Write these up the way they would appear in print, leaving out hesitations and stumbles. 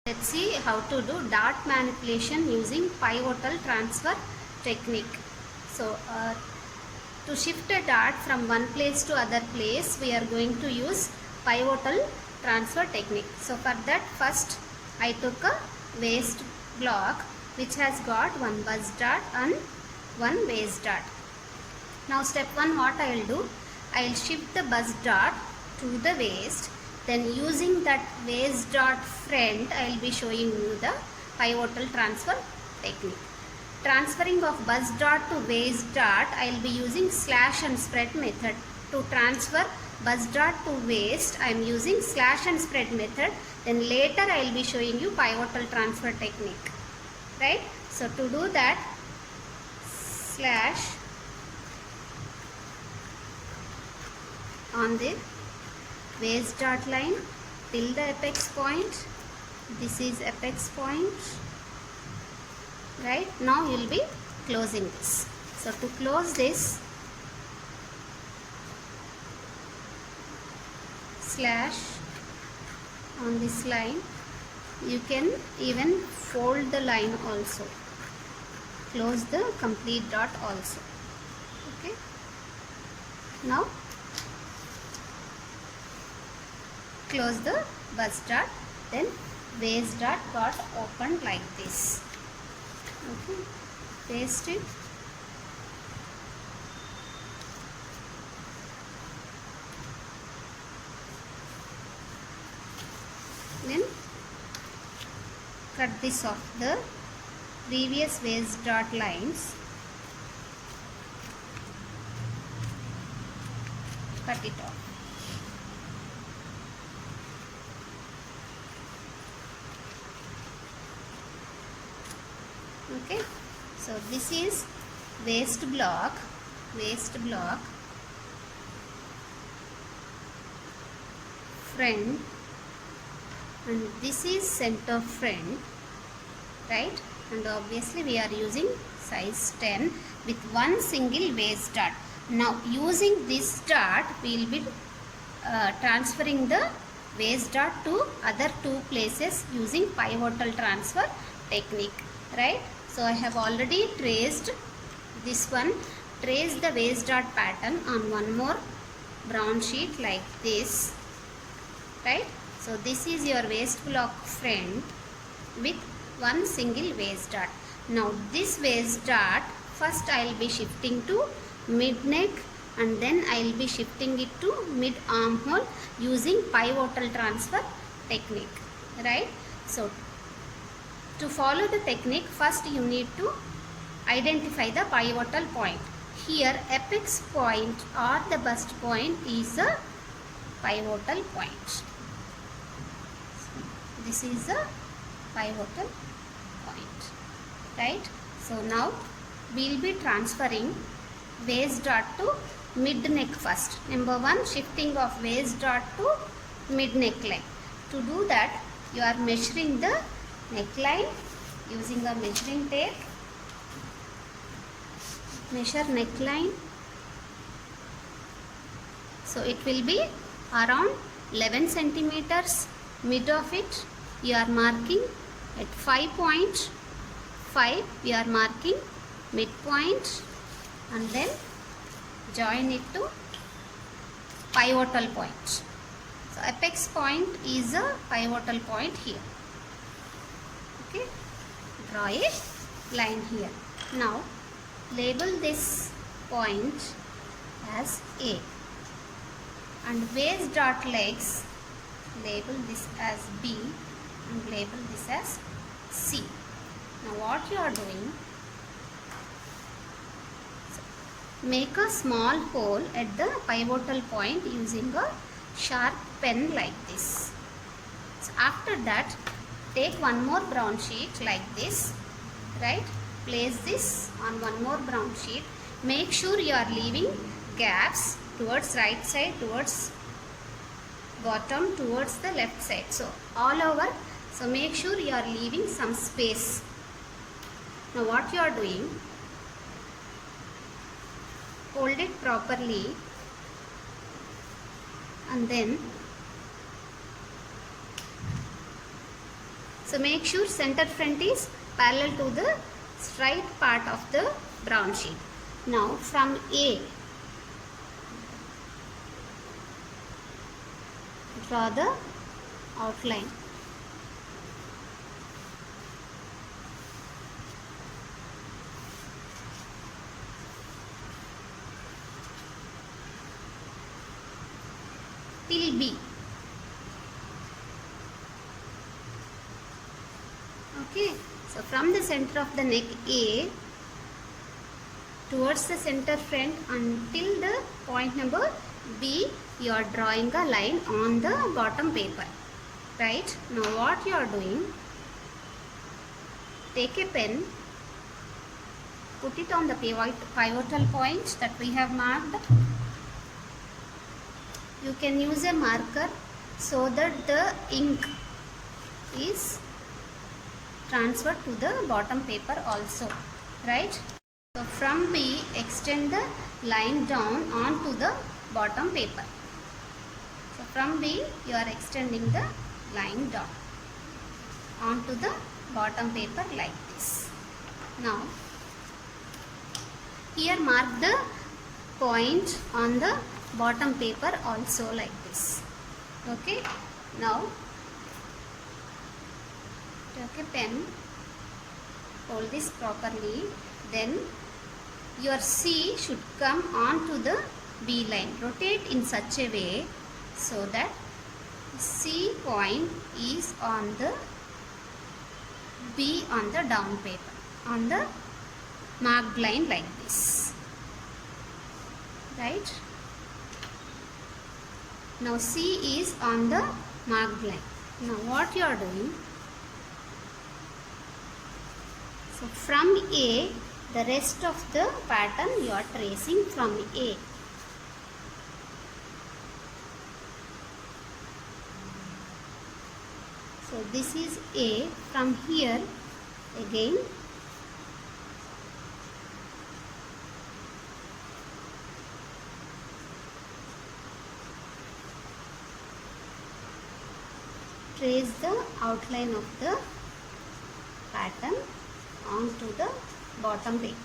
Let's see how to do dart manipulation using pivotal transfer technique. So to shift a dart from one place to other place, we are going to use pivotal transfer technique. So for that, first I took a waste block which has got one buzz dart and one waste dart. Now step 1, what I will do, I will shift the buzz dart to the waste. Then using that waste dart front, I will be showing you the pivotal transfer technique. Transferring of buzz dart to waste dart, I will be using slash and spread method. To transfer buzz dart to waste, I am using slash and spread method. Then later I will be showing you pivotal transfer technique. Right? So to do that, slash on the waste dart line till the apex point. This is apex point. Right, now you will be closing this. So to close this, slash on this line. You can even fold the line also. Close the complete dot also. Okay. Now close the buzz dart, then waste dart got opened like this. Okay, paste it. Then cut this off the previous waste dart lines. Cut it off. Okay, so this is waste block, front, and this is center front, right? And obviously we are using size 10 with one single waste dart. Now using this dart, we will be transferring the waste dart to other two places using pivotal transfer technique, right? So I have already traced this one, trace the waste dart pattern on one more brown sheet like this, right? So this is your waste block front with one single waste dart. Now this waste dart, first I will be shifting to mid neck and then I will be shifting it to mid armhole using pivotal transfer technique, right? So to follow the technique, first you need to identify the pivotal point. Here apex point or the bust point is a pivotal point. This is a pivotal point, right? So now we will be transferring waste dart to mid neck first. Number 1, shifting of waste dart to mid neckline. To do that, you are measuring the neckline using a measuring tape. Measure neckline. So it will be around 11 centimeters. Mid of it you are marking at 5.5. We are marking midpoint and then join it to pivotal point. So apex point is a pivotal point here. Okay, draw a line here. Now label this point as A and waste dart legs, label this as B and label this as C. Now what you are doing, make a small hole at the pivotal point using a sharp pen like this. So after that, take one more brown sheet like this, right? Place this on one more brown sheet. Make sure you are leaving gaps towards right side, towards bottom, towards the left side. So all over. So make sure you are leaving some space. Now what you are doing, hold it properly and then So make sure center front is parallel to the straight part of the brown sheet. Now from A, draw the outline. Till B. Okay, so from the center of the neck A towards the center front until the point number B, you are drawing a line on the bottom paper. Right? Now what you are doing, take a pen, put it on the pivotal point that we have marked. You can use a marker so that the ink is transferred to the bottom paper also, right? So from B, extend the line down onto the bottom paper. So from B, you are extending the line down onto the bottom paper like this. Now here mark the point on the bottom paper also like this. Okay, now take a pen, hold this properly, then your C should come onto the B line. Rotate in such a way so that C point is on the B on the down paper, on the marked line like this. Right? Now C is on the marked line. Now what you are doing? So from A, the rest of the pattern you are tracing from A. So this is A. From here again trace the outline of the pattern onto the bottom paper.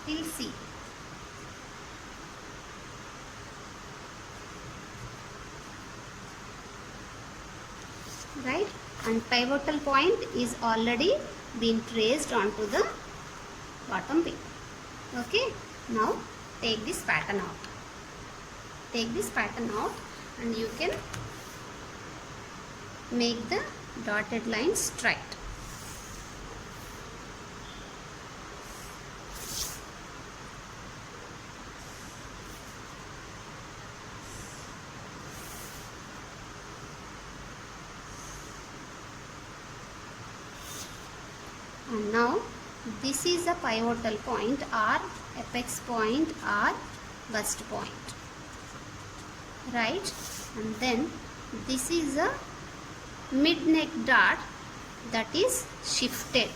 Till C. Right? And pivotal point is already been traced onto the bottom paper. Okay? Now take this pattern out. Take this pattern out and you can make the dotted line straight. And now this is a pivotal point or apex point or bust point, right? And then this is a mid-neck dot that is shifted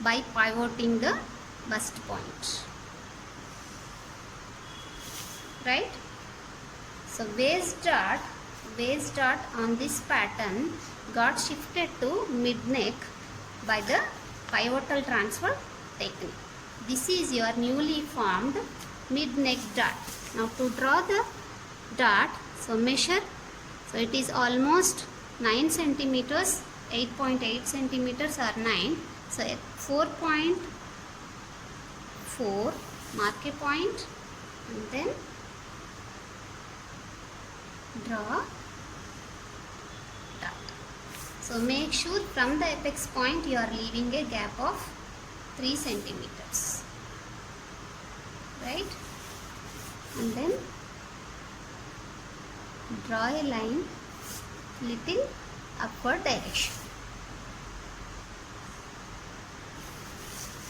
by pivoting the bust point, right? So waist dot on this pattern got shifted to mid-neck by the pivotal transfer technique. This is your newly formed mid-neck dot. Now to draw the dot, so measure. So it is almost 9 centimeters, 8.8 centimeters or 9. So 4.4, mark a point and then draw dot. So make sure from the apex point you are leaving a gap of 3 centimeters, right? And then draw a line little upward direction,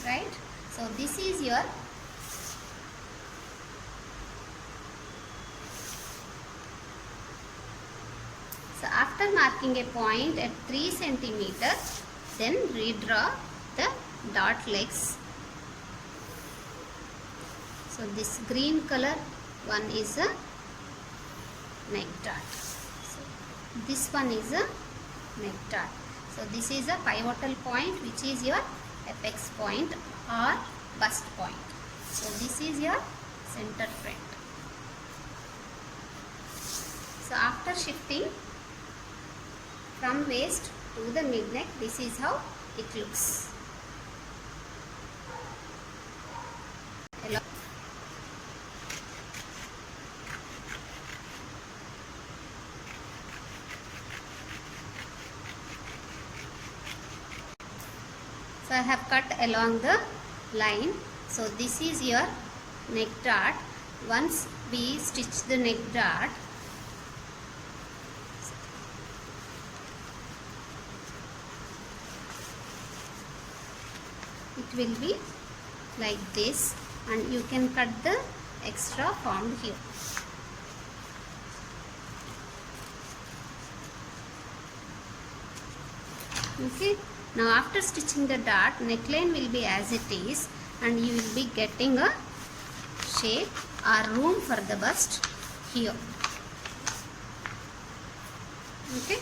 right? So this is your So after marking a point at 3 centimeters, then redraw the dot legs So this green color one is a neck dart. So this one is a neck dart. So this is a pivotal point, which is your apex point or bust point. So this is your center friend. So after shifting from waist to the mid neck, this is how it looks. So I have cut along the line. So this is your neck dart. Once we stitch the neck dart, it will be like this, and you can cut the extra formed here. Okay. Now after stitching the dart, neckline will be as it is, and you will be getting a shape or room for the bust here. Okay.